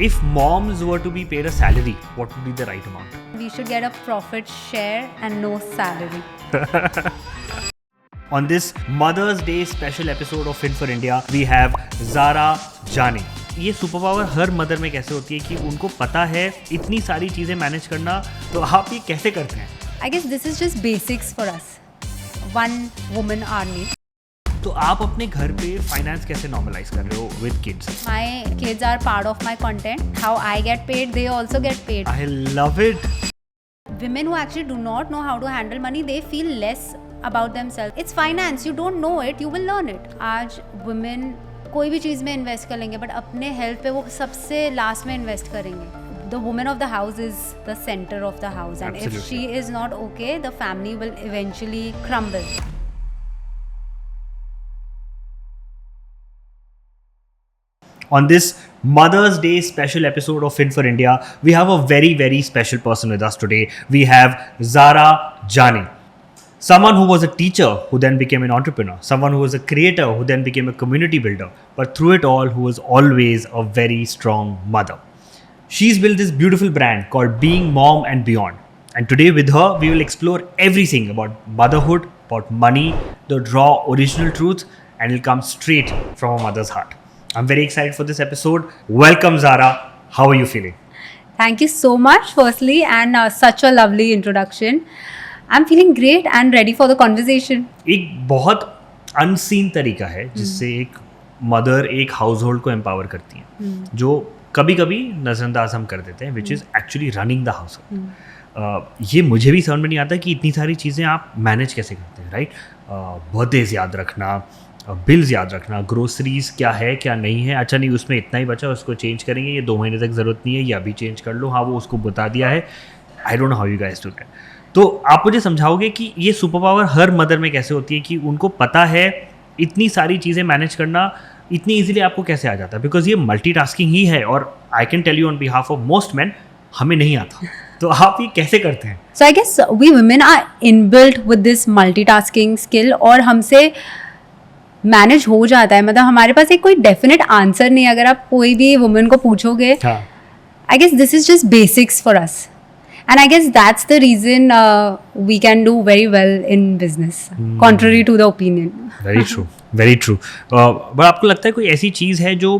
If moms were to be paid a salary, what would be the right amount? We should get a profit share and no salary. On this Mother's Day special episode of Fit for India, we have Zara Jani. ये super power her mother में कैसे होती है कि उनको पता है इतनी सारी चीज़ें मैनेज करना, तो आप ये कैसे करते हैं? I guess this is just basics for us. One woman army. तो आप अपने घर पे फाइनेंस कैसे नॉर्मलाइज कर रहे हो with kids? My kids are part of my content. How I get paid, they also get paid. I love it. Women who actually do not know how to handle money, they feel less about themselves. It's finance. You don't know it, you will learn it. आज women कोई भी चीज़ में invest कर लेंगे, but अपने health पे वो सबसे लास्ट में इन्वेस्ट करेंगे. The woman of the house is the center of the house, and Absolutely. if she is not okay, the family will eventually crumble. On this Mother's Day special episode of Fit for India, we have a very, very special person with us today. We have Zara Jani. Someone who was a teacher who then became an entrepreneur. Someone who was a creator who then became a community builder. But through it all, who was always a very strong mother. She's built this beautiful brand called Being Mom and Beyond. And today with her, we will explore everything about motherhood, about money, the raw original truth, and it'll come straight from a mother's heart. I'm very excited for this episode. Welcome, Zara. How are you feeling? Thank you so much, firstly, and such a lovely introduction. I'm feeling great and ready for the conversation. एक बहुत unseen तरीका है जिससे एक mother एक house hold को empower करती है, जो कभी कभी नज़रअंदाज हम कर देते हैं, which is actually running the house hold. ये मुझे भी समझ में नहीं आता कि इतनी सारी चीज़ें आप मैनेज कैसे करते हैं, राइट? बर्थडेज याद रखना, बिल्स याद रखना, ग्रोसरीज क्या है क्या नहीं है, अच्छा नहीं उसमें इतना ही बचा उसको चेंज करेंगे, ये 2 महीने तक ज़रूरत नहीं है, ये अभी चेंज कर लो, हाँ वो उसको बता दिया है. आई don't know how you guys do that. तो आप मुझे समझाओगे कि ये सुपर पावर हर मदर में कैसे होती है कि उनको पता है इतनी सारी चीज़ें मैनेज करना इतनी ईजिली आपको कैसे आ जाता है? बिकॉज ये मल्टीटास्किंग ही है, और I can tell you on behalf of most man, हमें नहीं आता. तो आप ये कैसे करते हैं? So I guess we women are inbuilt with this multitasking skill, और हमसे मैनेज हो जाता है. मतलब हमारे पास एक कोई डेफिनेट आंसर नहीं है. अगर आप कोई भी वुमेन को पूछोगे, I guess this is just basics for us, and I guess that's the reason we can do very well in business, contrary to the opinion. Very true, very true. But आपको लगता है कोई ऐसी चीज़ है जो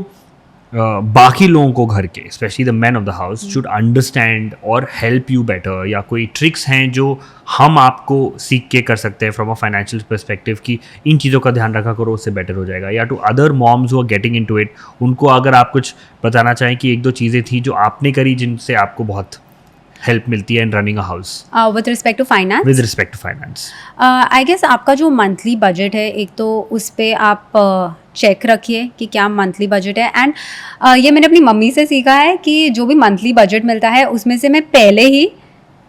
बाकी लोगों को घर के, specially the man of the house, should understand और हेल्प यू बेटर, या कोई ट्रिक्स हैं जो हम आपको सीख के कर सकते हैं फ्रॉम अ फाइनेंशियल पर्सपेक्टिव कि इन चीज़ों का ध्यान रखा करो, उससे बेटर हो जाएगा? या to other moms who are getting into it, उनको अगर आप कुछ बताना चाहें कि 1-2 चीज़ें थी जो आपने करी जिनसे आपको बहुत हेल्प मिलती है in running a house? With respect to finance? With respect to finance, I guess आपका जो मंथली बजट है, एक तो उस पर आप चेक रखिए कि क्या मंथली बजट है. एंड ये मैंने अपनी मम्मी से सीखा है कि जो भी मंथली बजट मिलता है उसमें से मैं पहले ही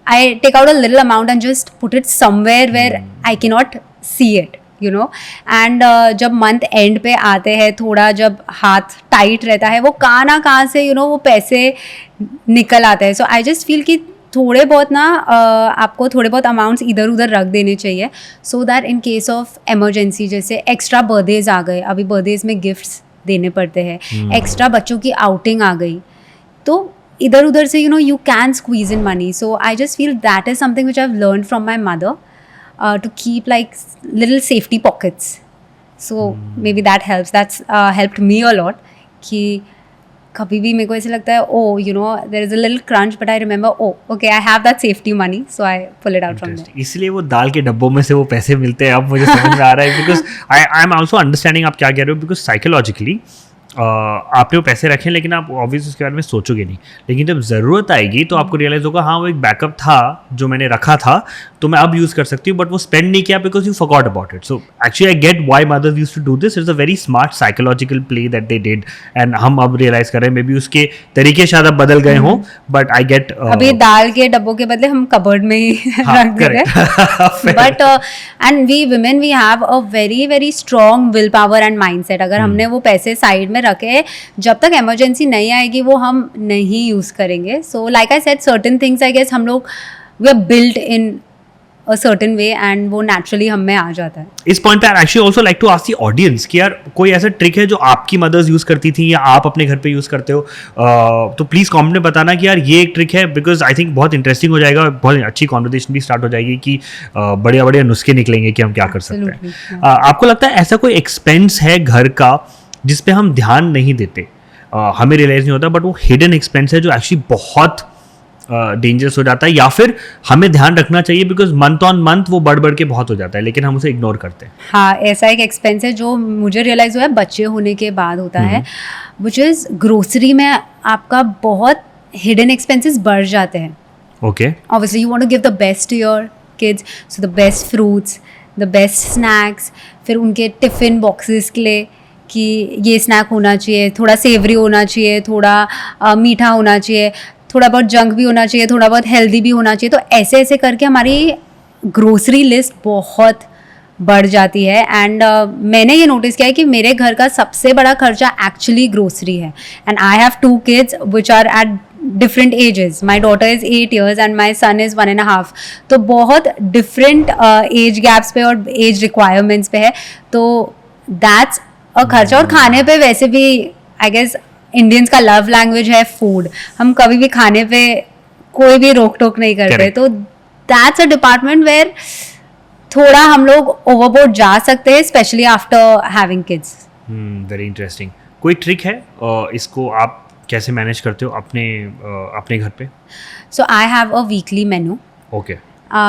I take out a little amount and just put it somewhere where I can not see it, you know. And जब मंथ एंड पे आते हैं, थोड़ा जब हाथ टाइट रहता है, वो कहाँ ना कहाँ से यू नो वो पैसे निकल आते हैं. सो आई जस्ट फील कि थोड़े बहुत ना आपको थोड़े बहुत अमाउंट्स इधर उधर रख देने चाहिए, so that in case of emergency, जैसे एक्स्ट्रा बर्थडेज आ गए, अभी बर्थडेज में गिफ्ट्स देने पड़ते हैं, एक्स्ट्रा बच्चों की आउटिंग आ गई, तो इधर उधर से you know you can squeeze in money. So I just feel that is something which I have learn from my mother, to keep like little safety pockets. So maybe that helps. That's helped me a lot. कि कभी भी मेरे को ऐसे लगता है, oh you know there is a little crunch, but I remember, oh okay I have that safety money, so I pull it out from there. इसलिए वो दाल के डब्बों में से वो पैसे मिलते हैं, अब मुझे समझ में आ रहा है. Because I am also understanding आप क्या कह रहे हो, बिकॉज साइकोलॉजिकली आपने वो पैसे रखे, लेकिन आप ऑब्वियसली उसके बारे में सोचोगे नहीं, लेकिन जब ज़रूरत आएगी तो आपको रियलाइज होगा हाँ वो एक बैकअप था जो मैंने रखा था, तो मैं अब यूज़ कर सकती हूँ, बट वो स्पेंड नहीं किया because you forgot about it. So actually I get why mothers used to do this. It's a very smart psychological play that they did, and हम अब रियलाइज कर रहे हैं मे बी उसके तरीके शायद अब बदल गए हों, बट आई गेट अभी दाल के डब्बों के बदले हम कबर्ड में ही रख देते हैं. But and we women we have a very very strong will power and mindset. अगर हमने वो पैसे साइड में रखे, जब तक इमरजेंसी नहीं आएगी वो हम नहीं यूज़ करेंगे. So like I said certain things I guess हम लोग we are built in a certain way and वो नेचुरली हम में आ जाता है. इस पॉइंट पे I actually also like to ask the audience कि यार कोई ऐसा ट्रिक है जो आपकी मदर्स यूज़ करती थी या आप अपने घर पे यूज़ करते हो, तो प्लीज़ कमेंट में बताना कि यार ये एक ट्रिक है, बिकॉज आई थिंक बहुत इंटरेस्टिंग हो जाएगा, बहुत अच्छी कॉन्वर्सेशन भी स्टार्ट हो जाएगी कि बढ़िया बढ़िया नुस्खे निकलेंगे कि हम क्या कर सकते हैं. आपको लगता है ऐसा कोई एक्सपेंस है घर का जिस पे हम ध्यान नहीं देते, हमें रियलाइज़ नहीं होता, बट वो हिडन एक्सपेंस है जो एक्चुअली बहुत डेंजरस हो जाता है, या फिर हमें ध्यान रखना चाहिए बिकॉज मंथ ऑन मंथ वो बढ़ बढ़ के बहुत हो जाता है लेकिन हम उसे इग्नोर करते हैं? हाँ, ऐसा एक एक्सपेंस है जो मुझे रियलाइज़ हुआ है बच्चे होने के बाद होता है, विच इज़ ग्रोसरी में आपका बहुत हिडन एक्सपेंसेस बढ़ जाते हैं. Okay, obviously you want to give the best to your kids, so the best fruits, the best snacks, फिर उनके टिफ़िन बॉक्सेस के लिए कि ये स्नैक होना चाहिए, थोड़ा सेवरी होना चाहिए, थोड़ा मीठा होना चाहिए, थोड़ा बहुत जंक भी होना चाहिए, थोड़ा बहुत हेल्दी भी होना चाहिए. तो ऐसे ऐसे करके हमारी ग्रोसरी लिस्ट बहुत बढ़ जाती है. एंड मैंने ये नोटिस किया है कि मेरे घर का सबसे बड़ा खर्चा एक्चुअली ग्रोसरी है. And I have 2 kids which are at different ages. My daughter is 8 years and my son is 1.5. तो बहुत डिफरेंट एज गैप्स पे और एज रिक्वायरमेंट्स पे है. तो दैट्स अ खर्चा. और खाने पे वैसे भी आई गेस इंडियंस का लव लैंग्वेज है फूड. हम कभी भी खाने पे कोई भी रोक टोक नहीं करते. Correct. तो दैट्स अ डिपार्टमेंट वेयर थोड़ा हम लोग ओवरबोर्ड जा सकते हैं, specially after having kids. Very interesting. कोई ट्रिक है इसको आप कैसे मैनेज करते हो अपने घर पे? So I have a weekly menu okay,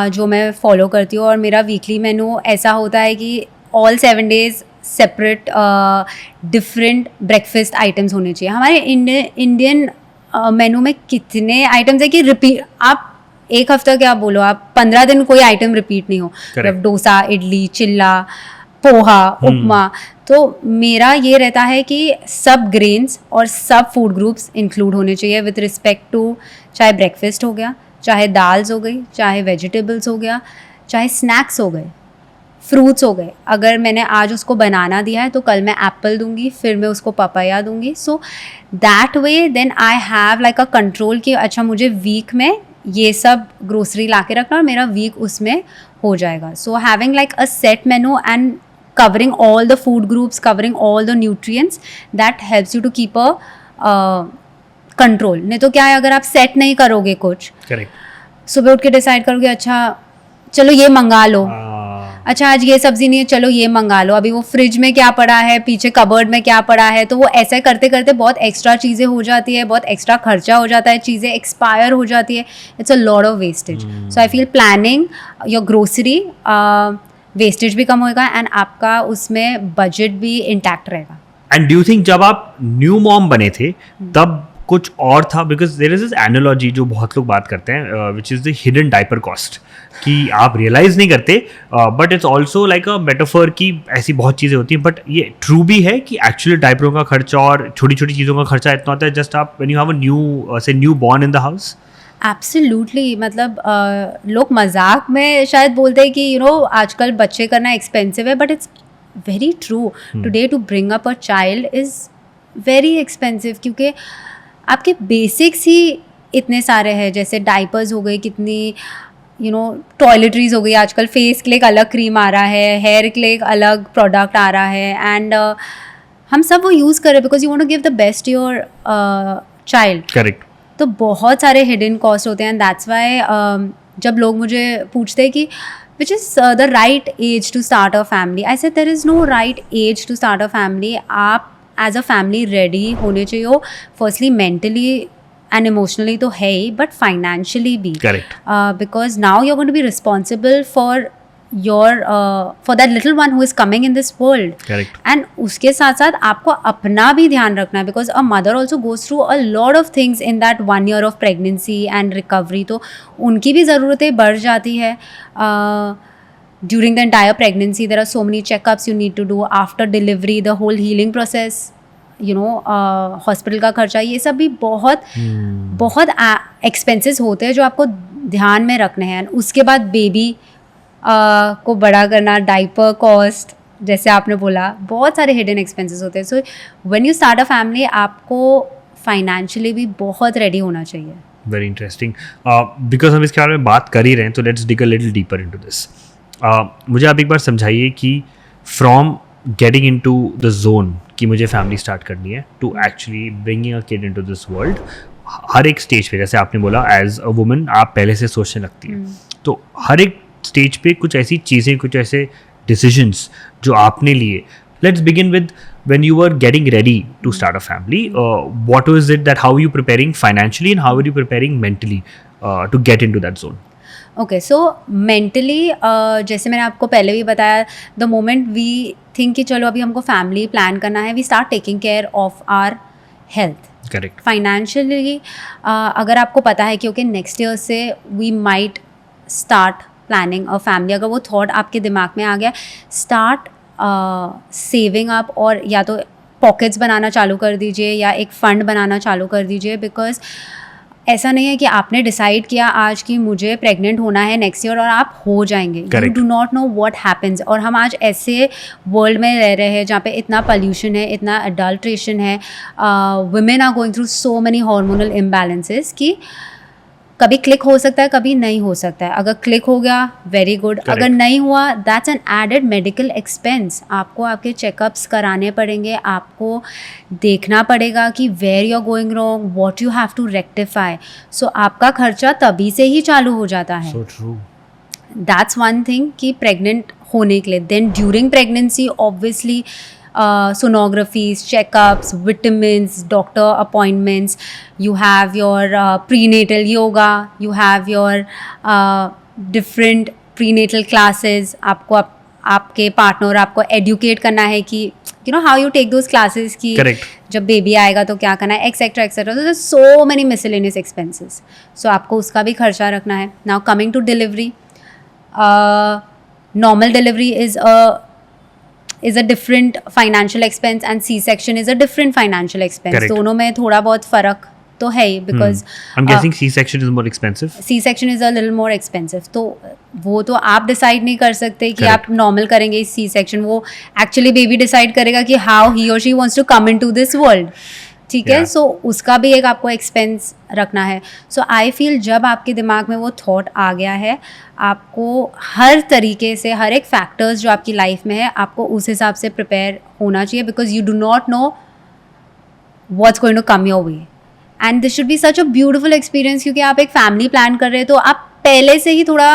जो मैं फॉलो करती हूँ. और मेरा वीकली मेनू ऐसा होता है कि all 7 days separate different breakfast items होने चाहिए. हमारे इंडियन मेनू में कितने आइटम्स है कि रिपीट, आप एक हफ्ता क्या बोलो, आप 15 दिन कोई आइटम रिपीट नहीं हो. मतलब डोसा, इडली, चिल्ला, पोहा, उपमा. तो मेरा ये रहता है कि सब ग्रेन्स और सब फूड ग्रुप्स इंक्लूड होने चाहिए विथ रिस्पेक्ट टू, चाहे ब्रेकफास्ट हो गया, चाहे दाल्स हो गई, चाहे वेजिटेबल्स हो गया, चाहे स्नैक्स हो गए, फ्रूट्स हो गए. अगर मैंने आज उसको बनाना दिया है तो कल मैं एप्पल दूंगी, फिर मैं उसको पपाया दूंगी. So that way then I have like a control कि अच्छा मुझे वीक में ये सब ग्रोसरी ला के रखना और मेरा वीक उसमें हो जाएगा. So having like a set menu and covering all the food groups, covering all the nutrients, that helps you to keep a control. नहीं तो क्या है, अगर आप सेट नहीं करोगे कुछ, करेक्ट, सुबह उठ के डिसाइड करोगे अच्छा चलो ये मंगा लो, अच्छा आज ये सब्जी नहीं है चलो ये मंगा लो, अभी वो फ्रिज में क्या पड़ा है, पीछे कबर्ड में क्या पड़ा है, तो वो ऐसे करते करते बहुत एक्स्ट्रा चीज़ें हो जाती है, बहुत एक्स्ट्रा खर्चा हो जाता है, चीज़ें एक्सपायर हो जाती है. It's a lot of wastage. So I feel planning your grocery, wastage भी कम होएगा एंड आपका उसमें बजट भी इंटैक्ट रहेगा. एंड डू यू थिंक जब आप न्यू मॉम बने थे तब कुछ और था? Because there is this analogy जो बहुत लोग बात करते हैं which is the hidden diaper cost, कि आप रियलाइज नहीं करते but it's also like a metaphor कि ऐसी बहुत चीज़ें होती हैं. बट ये ट्रू भी है कि एक्चुअली डायपरों का खर्चा और छोटी छोटी चीज़ों का खर्चा इतना होता है जस्ट आप when you have a new born in the house? Absolutely. मतलब लोग मजाक में शायद बोलते हैं कि यू नो आजकल बच्चे करना एक्सपेंसिव है, but it's very true. Today to bring up a child is very expensive, क्योंकि आपके बेसिक्स ही इतने सारे हैं, जैसे डाइपर्स हो गए, कितनी यू नो टॉयलेटरीज हो गई, आजकल फेस के लिए एक अलग क्रीम आ रहा है, हेयर के लिए एक अलग प्रोडक्ट आ रहा है, एंड हम सब वो यूज़ कर रहे हैं because you want to give the best your child. Correct. तो बहुत सारे हिडन कॉस्ट होते हैं. दैट्स वाई जब लोग मुझे पूछते हैं कि which is the right age to start a family, I said there is no right age to start a family. आप एज अ फैमिली रेडी होने चाहिए हो, फर्स्टली मेंटली एंड इमोशनली तो है ही, बट फाइनेंशियली भी. Correct. Because now you are going to be responsible for for that little one who is coming in this world. Correct. And उसके साथ साथ आपको अपना भी ध्यान रखना है, because a mother also goes through a lot of things in that 1 year of pregnancy and recovery. तो उनकी भी ज़रूरतें बढ़ जाती है. During the entire pregnancy there are so many checkups you need to do. After delivery the whole healing process, you know, hospital का खर्चा, ये सब भी बहुत एक्सपेंसेस होते हैं जो आपको ध्यान में रखने हैं. उसके बाद बेबी को बड़ा करना, डाइपर कॉस्ट, जैसे आपने बोला, बहुत सारे हिडन एक्सपेंसेस होते हैं. So when you start a family आपको फाइनेंशियली भी बहुत रेडी होना चाहिए. Very interesting. बिकॉज हम इसके बारे में बात कर ही रहे हैं तो let's dig a little deeper into this. मुझे आप एक बार समझाइए कि from getting into the zone कि मुझे फैमिली स्टार्ट करनी है to actually bringing a kid into this world, हर एक स्टेज पे, जैसे आपने बोला एज अ वुमन आप पहले से सोचने लगती हैं, तो हर एक स्टेज पे कुछ ऐसी चीज़ें, कुछ ऐसे डिसीजंस जो आपने लिए. Let's begin with when you were getting ready to start a family, what was it that how were you preparing financially and how were you preparing mentally to get into that zone? Okay, so mentally जैसे मैंने आपको पहले भी बताया, the moment we think कि चलो अभी हमको फैमिली प्लान करना है, we start taking care of our health. Correct. Financially अगर आपको पता है कि ओके नेक्स्ट ईयर से we might start planning a family, अगर वो थॉट आपके दिमाग में आ गया, स्टार्ट सेविंग अप, और या तो पॉकेट्स बनाना चालू कर दीजिए या एक फ़ंड बनाना चालू कर दीजिए. बिकॉज ऐसा नहीं है कि आपने डिसाइड किया आज कि मुझे प्रेग्नेंट होना है नेक्स्ट ईयर और आप हो जाएंगे. You do not know what happens. और हम आज ऐसे वर्ल्ड में रह रहे हैं जहाँ पे इतना पोल्यूशन है, इतना अडल्ट्रेशन है, women are going through so many hormonal imbalances कि कभी क्लिक हो सकता है, कभी नहीं हो सकता है. अगर क्लिक हो गया वेरी गुड, अगर नहीं हुआ that's an added medical expense. आपको आपके चेकअप्स कराने पड़ेंगे, आपको देखना पड़ेगा कि where you are going wrong, what you have to rectify. So आपका खर्चा तभी से ही चालू हो जाता है. So true. That's one thing कि प्रेग्नेंट होने के लिए. Then during pregnancy obviously sonographies, checkups, vitamins, doctor appointments, you have your prenatal yoga, you have your different prenatal classes. आपको आपके पार्टनर आपको एडुकेट करना है कि you know how you take those classes की Correct. जब बेबी आएगा तो क्या करना है, et cetera et cetera. So many miscellaneous expenses. So आपको उसका भी खर्चा रखना है. Now coming to delivery, normal delivery is a different financial expense and C-section is a different financial expense. Correct. दोनों में थोड़ा बहुत फ़र्क तो है ही, because I'm guessing C-section is more expensive. C-section is a little more expensive. तो वो तो आप डिसाइड नहीं कर सकते कि Correct. आप नॉर्मल करेंगे C-section. वो एक्चुअली बेबी डिसाइड करेगा कि हाउ ही और she wants to come into this world. ठीक है. Yeah. सो उसका भी एक आपको एक्सपेंस रखना है. सो आई फील जब आपके दिमाग में वो थॉट आ गया है, आपको हर तरीके से हर एक फैक्टर्स जो आपकी लाइफ में है आपको उस हिसाब से प्रिपेयर होना चाहिए. Because you do not know what's going to come your way, and this should be such a beautiful experience. क्योंकि आप एक फैमिली प्लान कर रहे हैं तो आप पहले से ही थोड़ा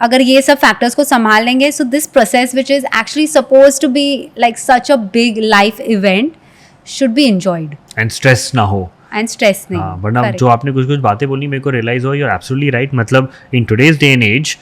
अगर ये सब फैक्टर्स को संभाल लेंगे, so this process which is actually suppose to be like such a big life event should be enjoyed. And stress ना हो. And stress नहीं. हाँ, वरना जो आपने कुछ कुछ बातें बोली मेरे को रियलाइज हुआ, you're absolutely right. मतलब in today's day and age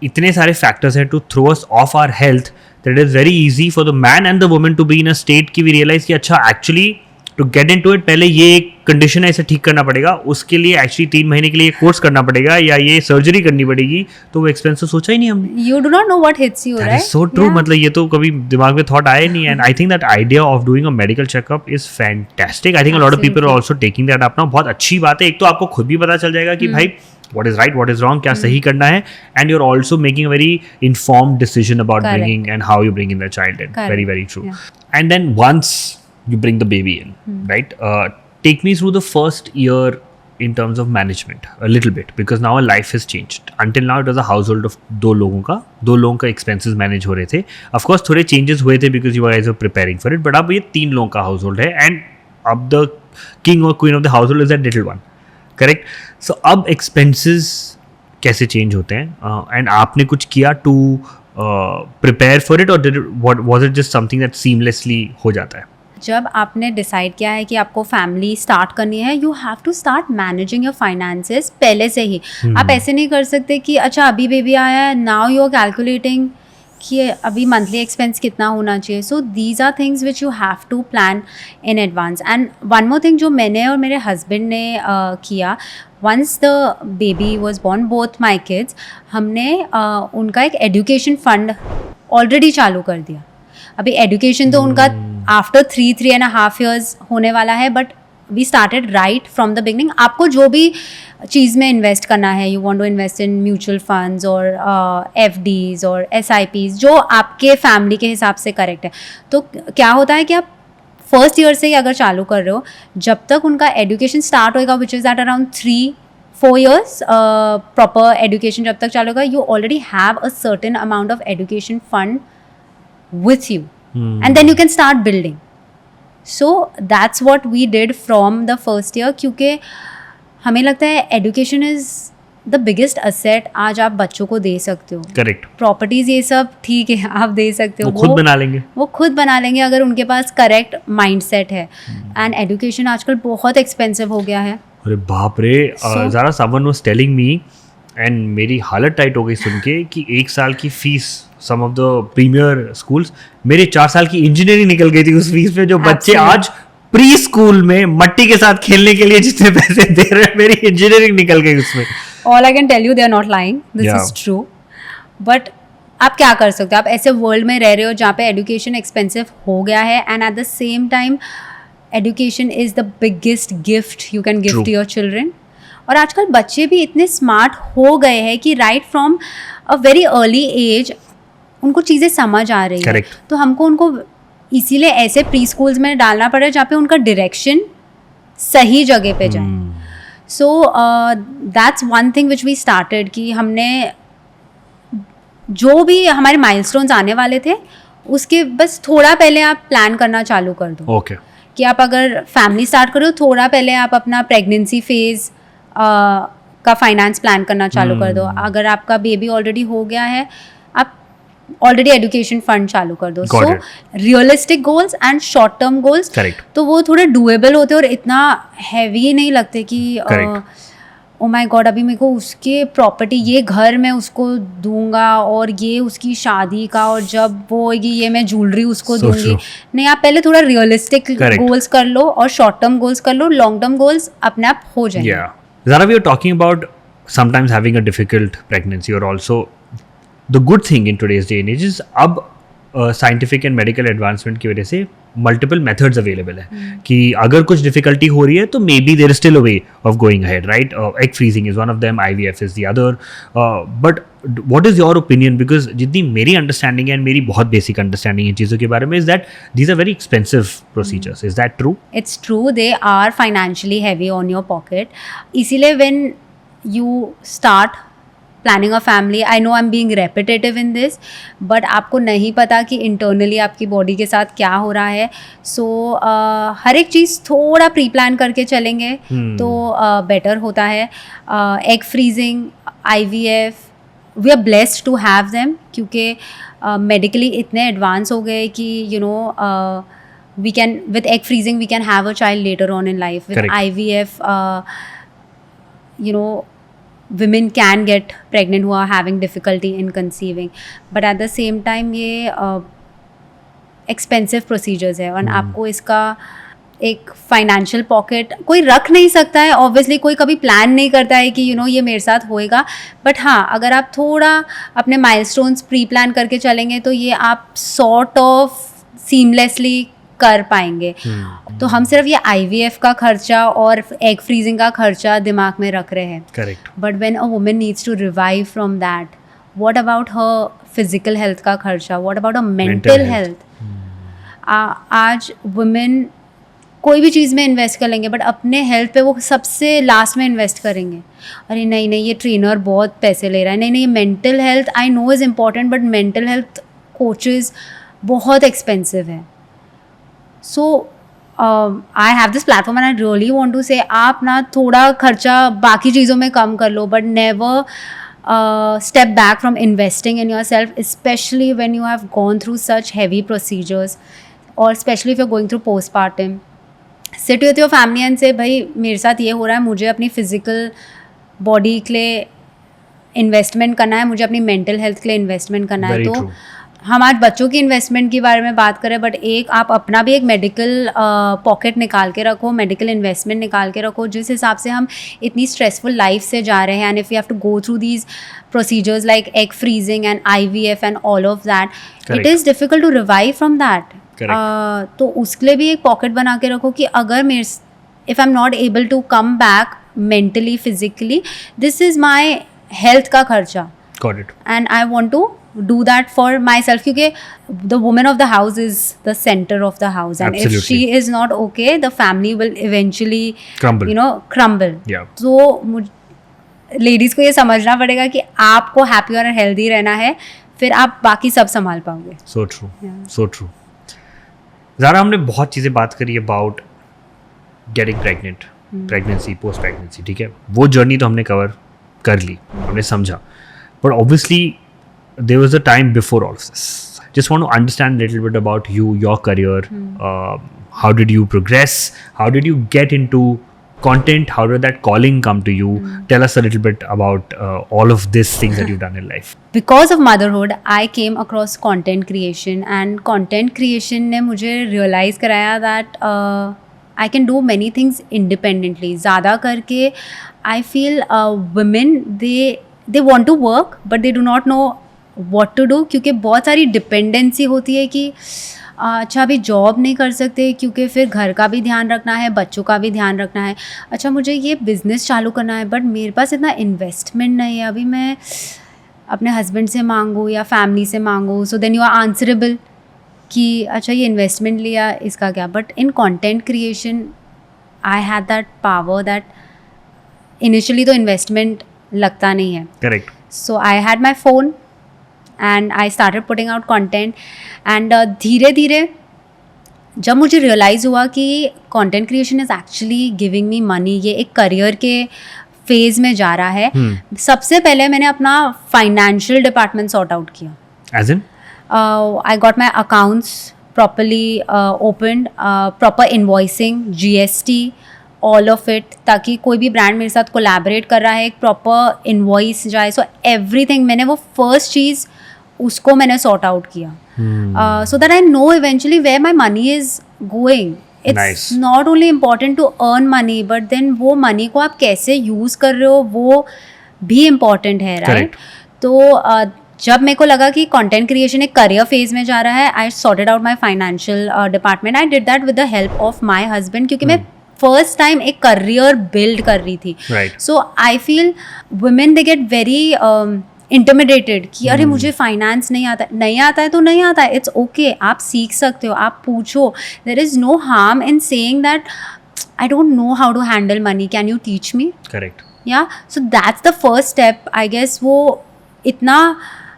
इतने सारे factors हैं to throw us off our health that it is very easy for the man and the woman to be in a state कि we realize कि अच्छा actually to get into it पहले ये एक condition है, इसे ठीक करना पड़ेगा, उसके लिए एक्चुअली 3 महीने के लिए कोर्स करना पड़ेगा या ये सर्जरी करनी पड़ेगी, तो वो एक्सपेंस तो सोचा ही नहीं हमने. You do not know what hits you, right? So true. मतलब ये तो कभी दिमाग में थॉट आया नहीं. And I think that idea of doing a medical checkup is fantastic. I think a lot of people are also taking that up now. बहुत अच्छी बात है. एक तो आपको खुद भी पता चल जाएगा कि भाई what is right, what is wrong, क्या सही करना है, and you're also making a very informed decision about Correct. bringing and how you're bringing the child in. Correct. Very, very true. Yeah. And then once you bring the baby in, right? Take me through the first year in terms of management a little bit, because now our life has changed. Until now it was a household of दो लोगों का expenses manage हो रहे थे. Of course थोड़े changes हुए थे because you guys were preparing for it, but अब ये 3 लोगों का household है, and अब the king or queen of the household is that little one. Correct. So अब एक्सपेंसेस कैसे चेंज होते हैं, एंड आपने कुछ किया टू प्रिपेयर फॉर इट, और was it just something that seamlessly हो जाता है? जब आपने डिसाइड किया है कि आपको फैमिली स्टार्ट करनी है, you have to start managing your finances पहले से ही. आप ऐसे नहीं कर सकते कि अच्छा अभी बेबी आया है, नाउ यू आर कैलकुलेटिंग कि अभी मंथली एक्सपेंस कितना होना चाहिए. So these are things which you have to plan in advance. And one more thing जो मैंने और मेरे हस्बैंड ने किया, once the baby was born, both my kids, हमने उनका एक एजुकेशन फंड ऑलरेडी चालू कर दिया. अभी एजुकेशन तो उनका आफ्टर 3.5 years होने वाला है, but we started right from the beginning. आपको जो भी चीज़ में इन्वेस्ट करना है, you want to invest in mutual funds और FDs और SIPs, जो आपके फैमिली के हिसाब से करेक्ट है. तो क्या होता है कि आप फर्स्ट ईयर से ही अगर चालू कर रहे हो, जब तक उनका एजुकेशन स्टार्ट होएगा which is at around 3-4 years, proper education जब तक चालू होगा, you already have a certain amount of education fund with you, and then you can start building. So that's what we did from the first year, क्योंकि हमें लगता है education is the biggest asset आज आप बच्चों को दे सकते हो. करेक्ट. प्रॉपर्टीज ये सब ठीक है आप दे सकते हो, वो खुद बना लेंगे, वो खुद बना लेंगे अगर उनके पास करेक्ट माइंडसेट है. एंड एजुकेशन आजकल बहुत एक्सपेंसिव हो गया है. अरे बाप रे. ज़रा someone was telling me and मेरी हालत टाइट हो गई सुन के कि 1 साल की fees some of the premier schools, मेरे 4 साल की इंजीनियरिंग निकल गई थी उस फीस पे. जो बच्चे आज प्री स्कूल में मट्टी के साथ खेलने के लिए जितने पैसे दे रहे हैं, मेरी इंजीनियरिंग निकल गई उसमें. All I can tell you, they are not lying, this is true. But आप क्या कर सकते हो, आप ऐसे वर्ल्ड में रह रहे हो जहाँ पे एजुकेशन एक्सपेंसिव हो गया है, and at the same time education is the biggest gift you can give to your children. और आजकल बच्चे भी इतने स्मार्ट हो गए हैं कि right from a very early age उनको चीज़ें समझ आ रही है. तो हमको उनको इसीलिए ऐसे प्री स्कूल्स में डालना पड़ा जहाँ पे उनका डायरेक्शन सही जगह पे जाए. So that's one thing which we started कि हमने जो भी हमारे माइलस्टोन्स आने वाले थे उसके बस थोड़ा पहले आप प्लान करना चालू कर दो. कि आप अगर फैमिली स्टार्ट करो, थोड़ा पहले आप अपना प्रेगनेंसी फेज का फाइनेंस प्लान करना चालू कर दो. अगर आपका बेबी ऑलरेडी हो गया है, आप ऑलरेडी एजुकेशन फंड चालू कर दो. सो realistic goals and short term goals, तो वो थोड़े डूएबल होते और इतना हैवी नहीं लगते कि ओ माय गॉड अभी मेरे को उसके प्रॉपर्टी, ये घर मैं उसको दूंगा और ये उसकी शादी का, और जब वो होगी ये मैं ज्वेलरी उसको दूंगी. नहीं, आप पहले थोड़ा रियलिस्टिक गोल्स कर लो और शॉर्ट टर्म गोल्स कर लो. लॉन्ग टर्म गोल्स अपने आप हो जाएंगे. Zara, we are talking about sometimes having a difficult pregnancy, or also the good thing in today's day and age is अब scientific and medical advancement की वजह से multiple methods available है कि अगर कुछ difficulty हो रही है तो maybe there is still a way of going ahead, right? Egg freezing is one of them, IVF is the other. But what is your opinion? Because जितनी मेरी understanding है and मेरी बहुत basic understanding इन चीज़ों के बारे में is that these are very expensive procedures. Is that true? It's true. They are financially heavy on your pocket. इसीलिए when you start planning a family, I know I'm being repetitive in this, but आपको नहीं पता कि internally आपकी body के साथ क्या हो रहा है. सो हर एक चीज़ थोड़ा प्री प्लान करके चलेंगे तो बेटर होता है. Egg freezing, IVF, we are blessed to have them क्योंकि मेडिकली इतने एडवांस हो गए कि you know we can, with egg freezing we can have a child later on in life. With IVF, you know, women can get pregnant who are having difficulty in conceiving, but at the same time ये expensive procedures है और आपको इसका एक financial pocket कोई रख नहीं सकता है. ऑब्वियसली कोई कभी प्लान नहीं करता है कि यू नो ये मेरे साथ होएगा, बट हाँ अगर आप थोड़ा अपने माइलस्टोन्स प्री प्लान करके चलेंगे तो ये आप सॉर्ट ऑफ सीमलेसली कर पाएंगे. तो हम सिर्फ ये IVF का खर्चा और एग फ्रीजिंग का खर्चा दिमाग में रख रहे हैं. Correct. But when a woman needs to revive from that, what about her physical health का खर्चा, what about a mental health. आज वुमेन कोई भी चीज़ में इन्वेस्ट कर लेंगे बट अपने हेल्थ पे वो सबसे लास्ट में इन्वेस्ट करेंगे. अरे नहीं नहीं ये ट्रेनर बहुत पैसे ले रहा है, नहीं नहीं ये mental health I know is important but mental health coaches बहुत एक्सपेंसिव है. So I have this platform and I really want to say आप ना थोड़ा खर्चा बाकी चीज़ों में कम कर लो, but never step back from investing in yourself, especially when you have gone through such heavy procedures, or especially if you're going through postpartum. Sit with your family and say भाई मेरे साथ ये हो रहा है, मुझे अपनी फिजिकल बॉडी के लिए इन्वेस्टमेंट करना है, मुझे अपनी मेंटल हेल्थ के लिए इन्वेस्टमेंट करना है. तो हम आज बच्चों की इन्वेस्टमेंट के बारे में बात करें, बट एक आप अपना भी एक मेडिकल पॉकेट निकाल के रखो, मेडिकल इन्वेस्टमेंट निकाल के रखो. जिस हिसाब से हम इतनी स्ट्रेसफुल लाइफ से जा रहे हैं, and if you have to go through these procedures like egg freezing and IVF and all of that, it is difficult to revive from that. तो उसके लिए भी एक पॉकेट बना के रखो कि अगर मेरे if I am not able to come back mentally physically, this is my health का खर्चा. Got it. and I want to do that for myself क्योंकि the woman of the house is the center of the house and if Absolutely. she is not okay the family will eventually Crumble. crumble. Yeah. तो ladies को ये समझना पड़ेगा कि आपको happy और healthy रहना है, फिर आप बाकी सब संभाल पाओगे. So true, so true. Zara, हमने बहुत चीज़ें बात करी about getting pregnant, pregnancy, post pregnancy, ठीक है. वो जर्नी तो हमने कवर कर ली, हमने समझा. But obviously there was a time before all of this. Just want to understand a little bit about you, your career. How did you progress? How did you get into content? How did that calling come to you? Tell us a little bit about all of these things that you've done in life. Because of motherhood, I came across content creation and content creation ने मुझे realize कराया that I can do many things independently. ज़्यादा करके I feel women they want to work but they do not know what to do क्योंकि बहुत सारी dependency होती है कि अच्छा अभी जॉब नहीं कर सकते क्योंकि फिर घर का भी ध्यान रखना है, बच्चों का भी ध्यान रखना है. अच्छा मुझे ये बिज़नेस चालू करना है बट मेरे पास इतना इन्वेस्टमेंट नहीं है, अभी मैं अपने हस्बैंड से मांगूँ या फैमिली से मांगूँ. So then you are answerable कि अच्छा ये इन्वेस्टमेंट लिया इसका क्या. But in content creation I had that power that initially तो इन्वेस्टमेंट लगता नहीं है. Correct. So I had my phone and I started putting out content and धीरे धीरे जब मुझे रियलाइज़ हुआ कि content creation is actually giving me money, ये एक करियर के फेज़ में जा रहा है. सबसे पहले मैंने अपना फाइनेंशियल डिपार्टमेंट सॉर्ट आउट किया. As in? I got my accounts properly opened, proper invoicing, GST, all of it, ताकि कोई भी ब्रांड मेरे साथ कोलैबोरेट कर रहा है एक प्रॉपर इन्वॉइस जाए. सो एवरीथिंग मैंने वो फर्स्ट चीज़ उसको मैंने सॉर्ट आउट किया so that I know eventually where my money is going. It's not only important to earn money but then वो मनी को आप कैसे यूज़ कर रहे हो वो भी इम्पॉर्टेंट है, राइट? तो जब मेरे को लगा कि कंटेंट क्रिएशन एक करियर फेज में जा रहा है, I sorted out my financial department. I did that with the help of my husband क्योंकि मैं फर्स्ट टाइम एक करियर बिल्ड कर रही थी. So I feel women they get very intimidated कि अरे मुझे फाइनेंस नहीं आता है तो नहीं आता है. इट्स ओके, आप सीख सकते हो, आप पूछो. There is no harm in saying that I don't know how to handle money, can you teach me? Correct. या so that's the first step I guess. वो इतना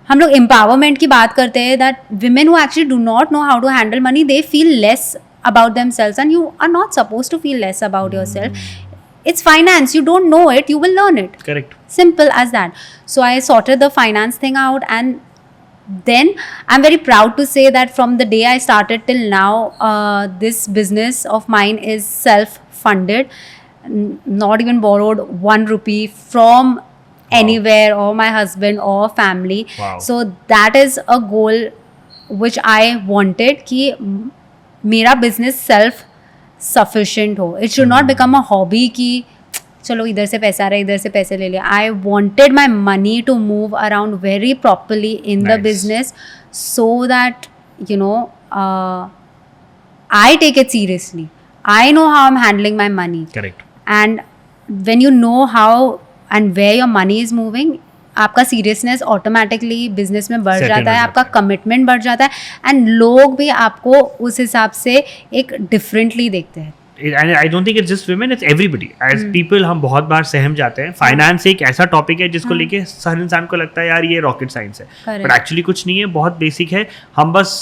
हम लोग एम्पावरमेंट की बात करते हैं that women who actually do not know how to handle money, they feel less about themselves and you are not supposed to feel less about yourself. It's finance, you don't know it, you will learn it. Correct. Simple as that. So I sorted the finance thing out and then I'm very proud to say that from the day I started till now, this business of mine is self-funded, not even borrowed 1 rupee from anywhere or my husband or family. Wow. So that is a goal which I wanted कि मेरा business self sufficient हो. It should not become a hobby कि चलो इधर से पैसा आ रहा है, इधर से पैसे ले लिया. I wanted my money to move around very properly in the business so that I take it seriously. I know how I'm handling my money. Correct. And when you know how and where your money is moving, आपका seriousness automatically business में बढ़ जाता है, आपका commitment बढ़ जाता है and लोग भी आपको उस हिसाब से एक डिफरेंटली देखते हैं. And I don't think it's just women, it's everybody. As people हम बहुत बार सहम जाते हैं. फाइनेंस एक ऐसा टॉपिक है जिसको लेके हर इंसान को लगता है यार ये रॉकेट साइंस है, बट एक्चुअली कुछ नहीं है, बहुत बेसिक है. हम बस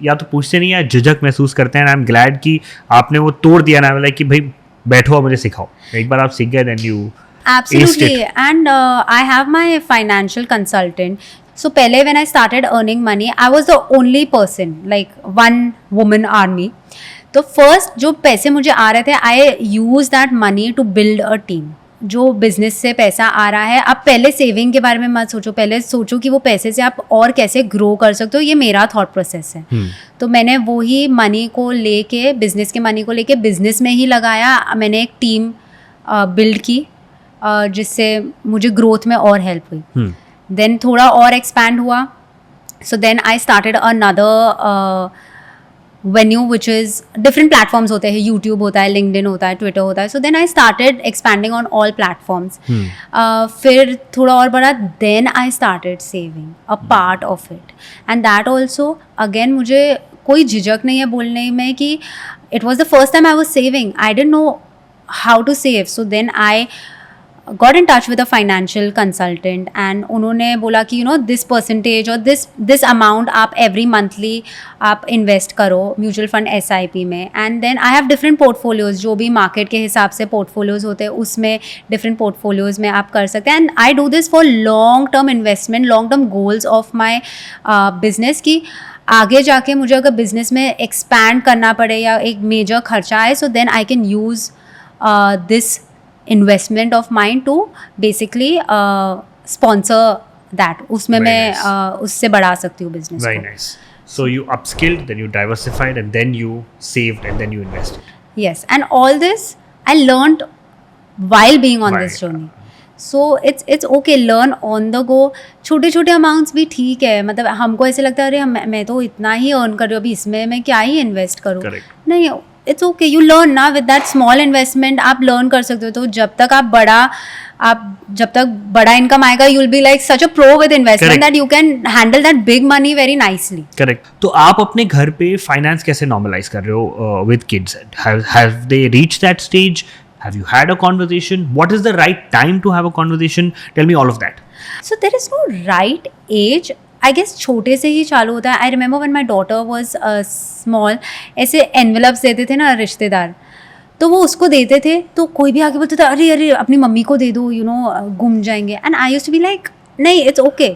या तो पूछते नहीं या झिझक महसूस करते हैं. आई एम ग्लैड कि आपने वो तोड़ दिया ना, लाइक कि भाई बैठो मुझे सिखाओ. एक बार आप सीख गए then you Absolutely. And I have my financial consultant. So pehle when I started earning money, I was the only person, like one woman army. तो फर्स्ट जो पैसे मुझे आ रहे थे, I use that money to build a team. जो business से पैसा आ रहा है, आप पहले सेविंग के बारे में मत सोचो, पहले सोचो कि वो पैसे से आप और कैसे ग्रो कर सकते हो. ये मेरा थॉट प्रोसेस है. तो मैंने वही मनी को लेके, बिजनेस के मनी को लेके बिजनेस में ही लगाया. मैंने एक टीम बिल्ड की जिससे मुझे ग्रोथ में और हेल्प हुई. देन थोड़ा और एक्सपैंड हुआ. So then I started another venue which is different platforms होते हैं, YouTube होता है, LinkedIn होता है, Twitter होता है. So then I started expanding on all platforms. फिर थोड़ा और बड़ा, then I started saving a part of it, and that also again मुझे कोई झिझक नहीं है बोलने में कि it was the first time I was saving. I didn't know how to save. So then I got in touch with a financial consultant and उन्होंने बोला कि this percentage और this amount आप every monthly आप invest करो mutual fund SIP में. And then I have different portfolios, जो भी मार्केट के हिसाब से portfolios होते हैं उसमें different portfolios में आप कर सकते हैं. And I do this for long term investment, long term goals of my business कि आगे जाके मुझे अगर बिजनेस में एक्सपैंड करना पड़े या एक मेजर खर्चा आए, so then I can use this investment of mind to basically sponsor that. उसमें मैं उससे बढ़ा सकती हूँ business. Very nice. So you upskilled, then you diversified, and then you saved, and then you invested. Yes, and all this I learned while being on this journey. So it's okay, learn on the go. छोटे छोटे amounts भी ठीक है. मतलब हमको ऐसे लगता है अरे मैं तो इतना ही अर्न कर रही हूँ, अभी इसमें मैं क्या ही इन्वेस्ट करूँ. नहीं, इट्स ओके, यू लर्न ना विद दैट स्मॉल इन्वेस्टमेंट. आप लर्न कर सकते हो. तो जब तक बड़ा इनकम आएगा, you will be like such a pro with investment that you can handle that big money very nicely. Correct. तो आप अपने घर पे फाइनेंस कैसे नॉर्मलाइज कर रहे हो with kids? Have they reached that stage? Have you had a conversation? What is the right time to have a conversation? Tell me all of that. So there is no right age. I guess छोटे से ही चालू होता है. I remember when my daughter was small, ऐसे envelopes देते थे ना रिश्तेदार, तो वो उसको देते थे तो कोई भी आके बोलते थे अरे अपनी मम्मी को दे दो, गुम जाएंगे. And I used to be like, नहीं, it's okay.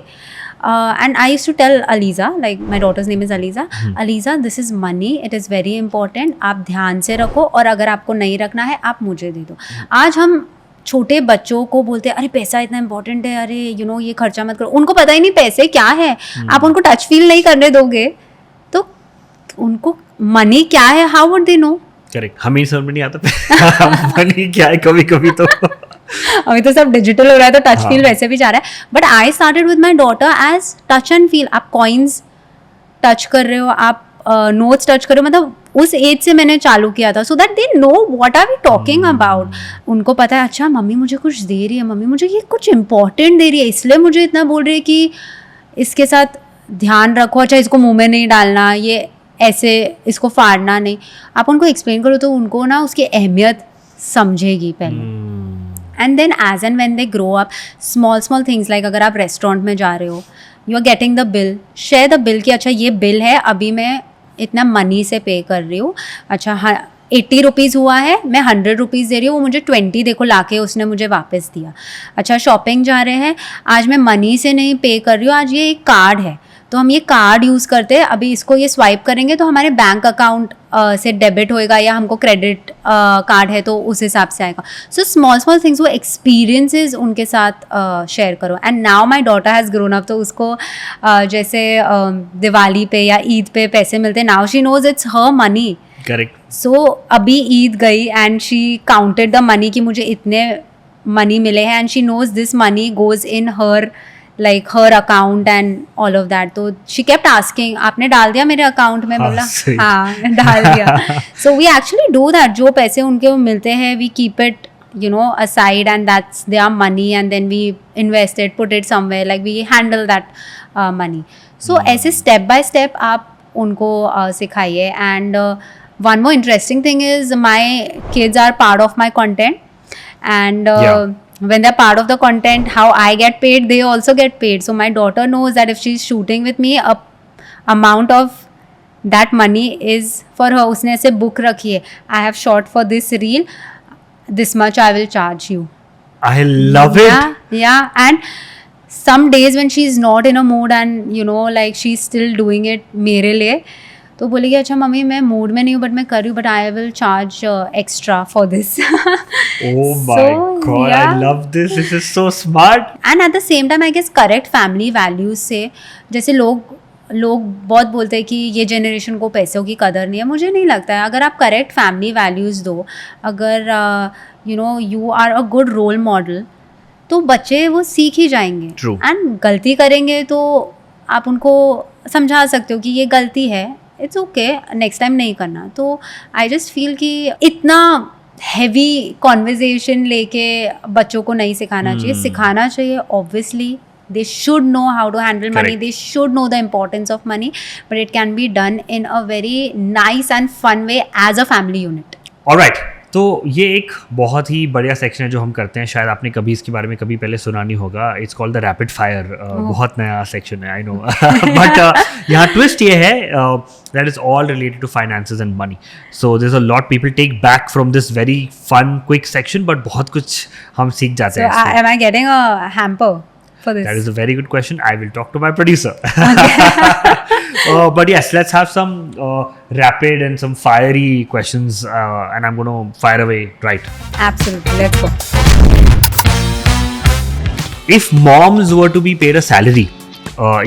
And I used to tell Aliza, like my daughter's name is Aliza, Aliza, this is money, it is very important, आप ध्यान से रखो और अगर आपको नहीं रखना है आप मुझे दे दो. आज हम छोटे बच्चों को बोलते हैं अरे पैसा इतना इंपॉर्टेंट है, अरे ये खर्चा मत करो. उनको पता ही नहीं पैसे क्या है. आप उनको टच फील नहीं करने दोगे तो उनको मनी क्या है, how would they know? Correct. हमें समझ में नहीं आता मनी क्या है कभी कभी. तो अभी तो सब डिजिटल हो रहा है तो टच फील वैसे भी जा रहा है. But I started with my daughter as touch and feel. आप कॉइन्स टच कर रहे हो, आप नोट्स टच कर रहे हो, मतलब उस एज से मैंने चालू किया था. So that they know what are we talking about. उनको पता है अच्छा मम्मी मुझे कुछ दे रही है, मम्मी मुझे ये कुछ इंपॉर्टेंट दे रही है, इसलिए मुझे इतना बोल रही है कि इसके साथ ध्यान रखो, अच्छा इसको मुंह में नहीं डालना, ये ऐसे इसको फाड़ना नहीं. आप उनको एक्सप्लेन करो तो उनको ना उसकी अहमियत समझेगी पहले. And then as and when they grow up, small things like अगर आप रेस्टोरेंट में जा रहे हो, you are getting the bill, share the bill कि अच्छा ये बिल है, अभी मैं इतना मनी से पे कर रही हूँ, अच्छा 80 रुपीज़ हुआ है, मैं 100 रुपीज़ दे रही हूँ, वो मुझे 20 देखो लाके उसने मुझे वापस दिया. अच्छा शॉपिंग जा रहे हैं, आज मैं मनी से नहीं पे कर रही हूँ, आज ये एक कार्ड है तो हम ये कार्ड यूज़ करते हैं, अभी इसको ये स्वाइप करेंगे तो हमारे बैंक अकाउंट से डेबिट होएगा या हमको क्रेडिट कार्ड है तो उस हिसाब से आएगा. सो स्मॉल थिंग्स, वो एक्सपीरियंसेस उनके साथ शेयर करो. And now my daughter has grown up, तो उसको जैसे दिवाली पे या ईद पे पैसे मिलते हैं, now she knows it's her money. Correct. So अभी ईद गई and she counted the money कि मुझे इतने मनी मिले हैं, and she knows this money goes in her like her account and all of that. तो she kept asking आपने डाल दिया मेरे अकाउंट में? बोला हाँ डाल दिया. So we actually do that. जो पैसे उनके मिलते हैं we keep it aside and that's their money, and then we invest it, put it somewhere, like we handle that money. So ऐसे step by step आप उनको सिखाइए. And one more interesting thing is my kids are part of my content, and when they're part of the content, how I get paid, they also get paid. So my daughter knows that if she's shooting with me, a amount of that money is for her. उसने ऐसे book रखी है, I have shot for this reel, this much I will charge you. I love it. Yeah. And some days when she's not in a mood and like she's still doing it मेरे लिए, तो बोलेगी अच्छा mummy मैं mood में नहीं हूँ but मैं कर रही हूँ, but I will charge extra for this. Oh my God, I love this. This is so smart. And at the same time I guess correct family values से, जैसे लोग बहुत बोलते हैं कि ये जनरेशन को पैसों की कदर नहीं है. मुझे नहीं लगता है. अगर आप करेक्ट फैमिली वैल्यूज़ दो, अगर you are a good role model, तो बच्चे वो सीख ही जाएंगे. True. एंड गलती करेंगे तो आप उनको समझा सकते हो कि ये गलती है, इट्स ओके, नेक्स्ट टाइम नहीं करना. तो आई जस्ट फील कि इतना हैवी कॉन्वर्जेशन लेके बच्चों को नहीं सिखाना चाहिए. सिखाना चाहिए obviously. They should know how to handle money. Correct. They should know the importance of money, but it can be done in a very nice and fun way as a family unit. Alright, तो ये एक बहुत ही बढ़िया section है जो हम करते हैं. शायद आपने कभी इसके बारे में कभी पहले सुना नहीं होगा. It's called the rapid fire. बहुत नया सेक्शन है, आई नो. बट यहाँ ट्विस्ट ये है that is all related to finances and money. So there's a lot people take back from this very fun, quick section, but बहुत कुछ हम सीख जाते हैं. So am I getting a hamper for this? That is a very good question. I will talk to my producer. But yes, let's have some rapid and some fiery questions, and I'm going to fire away right. Absolutely, let's go. If moms were to be paid a salary,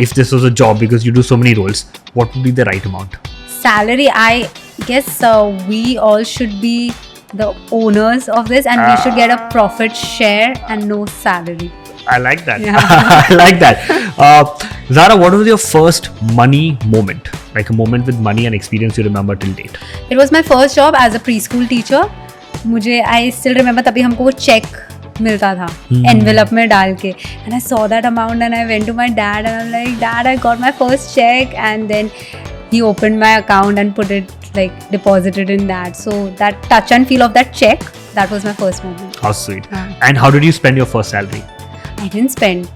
if this was a job because you do so many roles, what would be the right amount? Salary, I guess we all should be the owners of this, and we should get a profit share and no salary. I like that. Yeah. I like that. Zara, what was your first money moment? Like a moment with money and experience you remember till date? It was my first job as a preschool teacher. मुझे I still remember तभी हमको वो check मिलता था envelope में डाल के, and I saw that amount and I went to my dad and I'm like, Dad, I got my first check, and then he opened my account and put it like deposited in that. So that touch and feel of that check, that was my first moment. How sweet. And how did you spend your first salary? I didn't spend.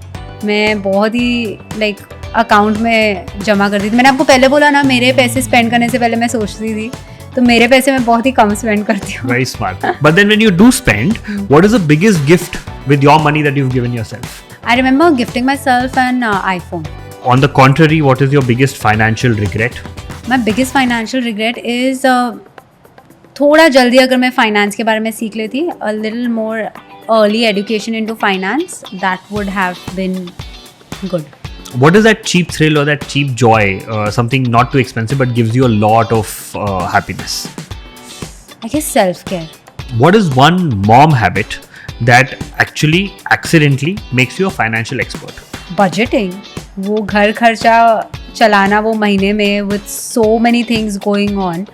मैं बहुत ही like account में जमा करती थी. मैंने आपको पहले बोला ना, मेरे पैसे स्पेंड करने से पहले मैं सोचती थी, तो मेरे पैसे मैं बहुत ही कम स्पेंड करती हूँ. Very smart. But then when you do spend, what is the biggest gift with your money that you've given yourself? I remember gifting myself an iPhone. On the contrary, what is your biggest financial regret? My biggest financial regret is थोड़ा जल्दी अगर मैं finance के बारे में सीख लेती, a little more early education into finance, that would have been good. What is that cheap thrill or that cheap joy, something not too expensive but gives you a lot of happiness? I guess self-care. What is one mom habit that actually accidentally makes you a financial expert? Budgeting. वो घर खर्चा चलाना वो महीने में with so many things going on,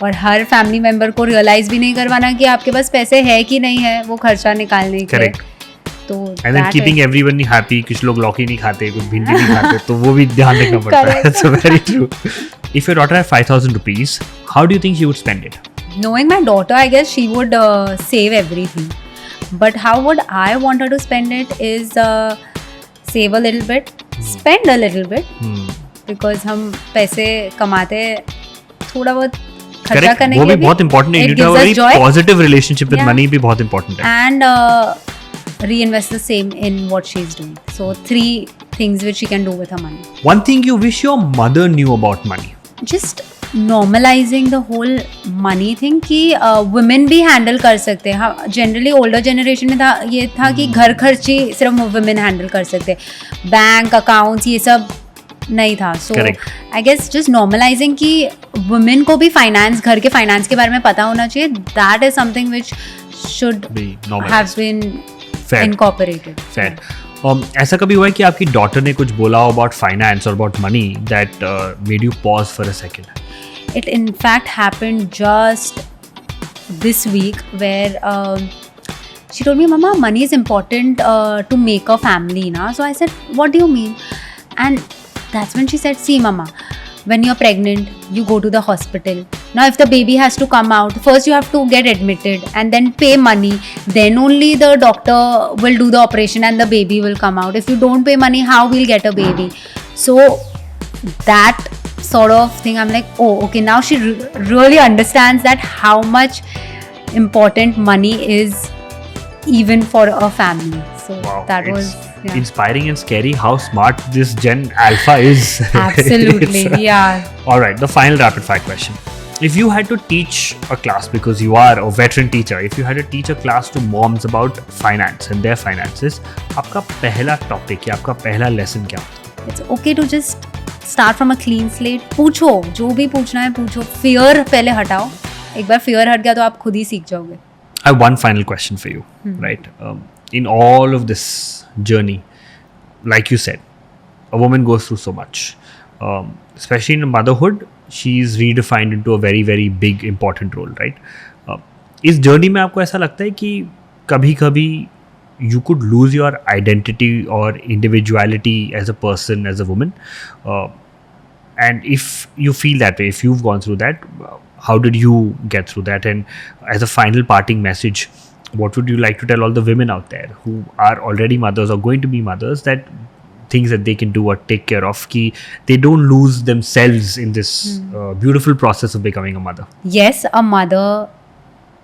और हर family member को realise भी नहीं करवाना कि आपके पास पैसे है कि नहीं है वो खर्चा निकालने के. Correct. तो and then keeping everyone happy. कुछ लोग लौकी नहीं खाते, कुछ भिंडी नहीं खाते, तो वो भी ध्यान रखना पड़ता है. So very true. If your daughter had 5,000 rupees, how do you think she would spend it? Knowing my daughter, I guess she would save everything. But how would I want her to spend it is save a little bit, spend a little bit, because हम पैसे कमाते थोड़ा बहुत खर्चा करने के लिए. वो भी बहुत important है. You need to have a very positive relationship with money. भी बहुत important है. And reinvest the same in what she's doing. So 3 things which she can do with her money. One thing you wish your mother knew about money? Just normalizing the whole money thing कि women भी handle कर सकते हैं. हाँ, generally older generation में था ये था कि घर खर्ची सिर्फ women handle कर सकते, बैंक अकाउंट्स ये सब नहीं था. सो आई गेस जस्ट नॉर्मलाइजिंग कि वुमेन को भी फाइनेंस, घर के फाइनेंस के बारे में पता होना चाहिए. That is something which should have been incorporated. Fair. ऐसा कभी हुआ है कि आपकी डॉटर ने कुछ बोला अबाउट फाइनेंस और about money that made you pause for a second? It in fact happened just this week where she told me, Mama, money is important to make a family na. So I said, what do you mean? And that's when she said, see Mama, when you're pregnant, you go to the hospital. Now if the baby has to come out, first you have to get admitted and then pay money. Then only the doctor will do the operation and the baby will come out. If you don't pay money, how will get a baby? So that sort of thing, I'm like, oh, okay, now she really understands that how much important money is even for a family. So wow, that was inspiring and scary how smart this Gen Alpha is. Absolutely. Yeah. All right, the final rapid fire question. If you had to teach a class, because you are a veteran teacher, if you had to teach a class to moms about finance and their finances, आपका पहला topic या आपका पहला lesson क्या होता? It's okay to just start from a clean slate. पूछो, जो भी पूछना है पूछो. Fear पहले हटाओ. एक बार fear हट गया तो आप खुद ही सीख जाओगे. I have one final question for you, right? In all of this journey, like you said, a woman goes through so much, especially in motherhood. she's redefined into a very very big important role, right? इस journey में आपको ऐसा लगता है कि कभी कभी you could lose your identity or individuality as a person, as a woman, and if you feel that way, if you've gone through that, how did you get through that? And as a final parting message, what would you like to tell all the women out there who are already mothers or going to be mothers, that things that they can do or take care of, ki they don't lose themselves in this beautiful process of becoming a mother? Yes, a mother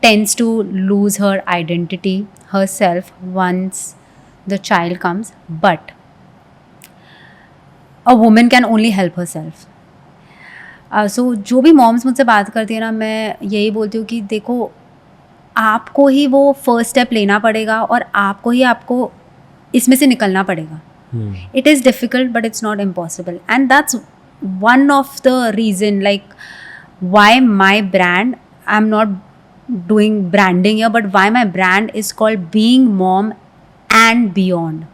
tends to lose her identity, herself, once the child comes, but a woman can only help herself. So जो भी moms मुझसे बात करती है ना, मैं यही बोलती हूँ कि देखो, आपको ही वो फर्स्ट स्टेप लेना पड़ेगा और आपको इसमें से निकलना पड़ेगा. It is difficult, but it's not impossible, and that's one of the reason, like, why my brand, I'm not doing branding here, but why my brand is called Being Mom and Beyond.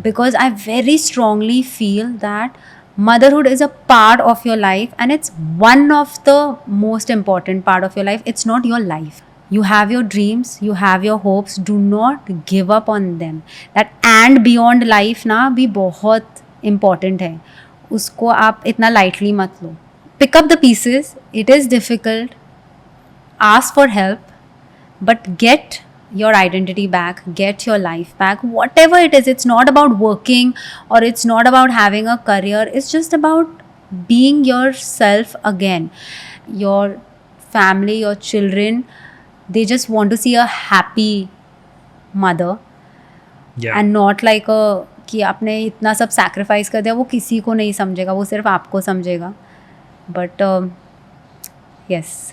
Because I very strongly feel that motherhood is a part of your life, and it's one of the most important part of your life. It's not your life. You have your dreams, you have your hopes, do not give up on them. That and beyond life ना भी बहुत important है, उसको आप इतना lightly मत लो. Pick up the pieces, it is difficult, ask for help, but get your identity back, get your life back, whatever it is. It's not about working or it's not about having a career, it's just about being yourself again. Your family, your children, they just want to see a happy mother. Yeah. And not like a कि आपने इतना सब sacrifice कर दिया, वो किसी को नहीं समझेगा, वो सिर्फ आपको समझेगा. But yes,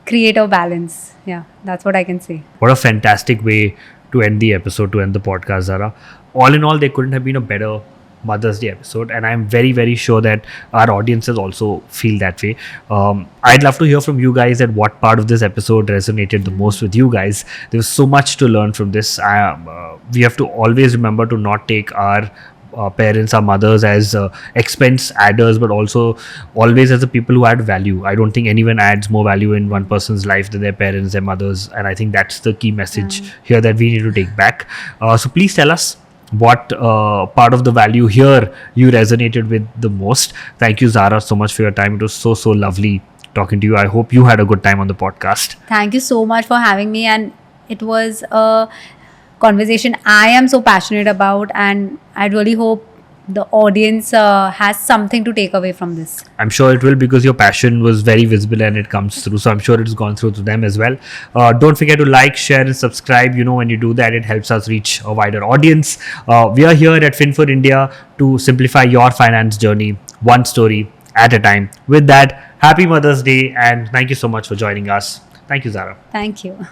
create a balance. Yeah, that's what I can say. What a fantastic way to end the episode, to end the podcast, Zara. All in all, there couldn't have been a better Mother's Day episode, and I'm very very sure that our audiences also feel that way. I'd love to hear from you guys at what part of this episode resonated the most with you guys. There was so much to learn from this. We have to always remember to not take our parents, our mothers, as expense adders, but also always as the people who add value. I don't think anyone adds more value in one person's life than their parents, their mothers, and I think that's the key message here that we need to take back. So please tell us what part of the value here you resonated with the most. Thank you, Zara, so much for your time. It was so lovely talking to you. I hope you had a good time on the podcast. Thank you so much for having me, and it was a conversation I am so passionate about, and I really hope the audience has something to take away from this. I'm sure it will, because your passion was very visible and it comes through. So I'm sure it's gone through to them as well. Don't forget to like, share and subscribe. You know, when you do that, it helps us reach a wider audience. We are here at Fin4 India to simplify your finance journey, one story at a time. With that, happy Mother's Day, and thank you so much for joining us. Thank you, Zara. Thank you.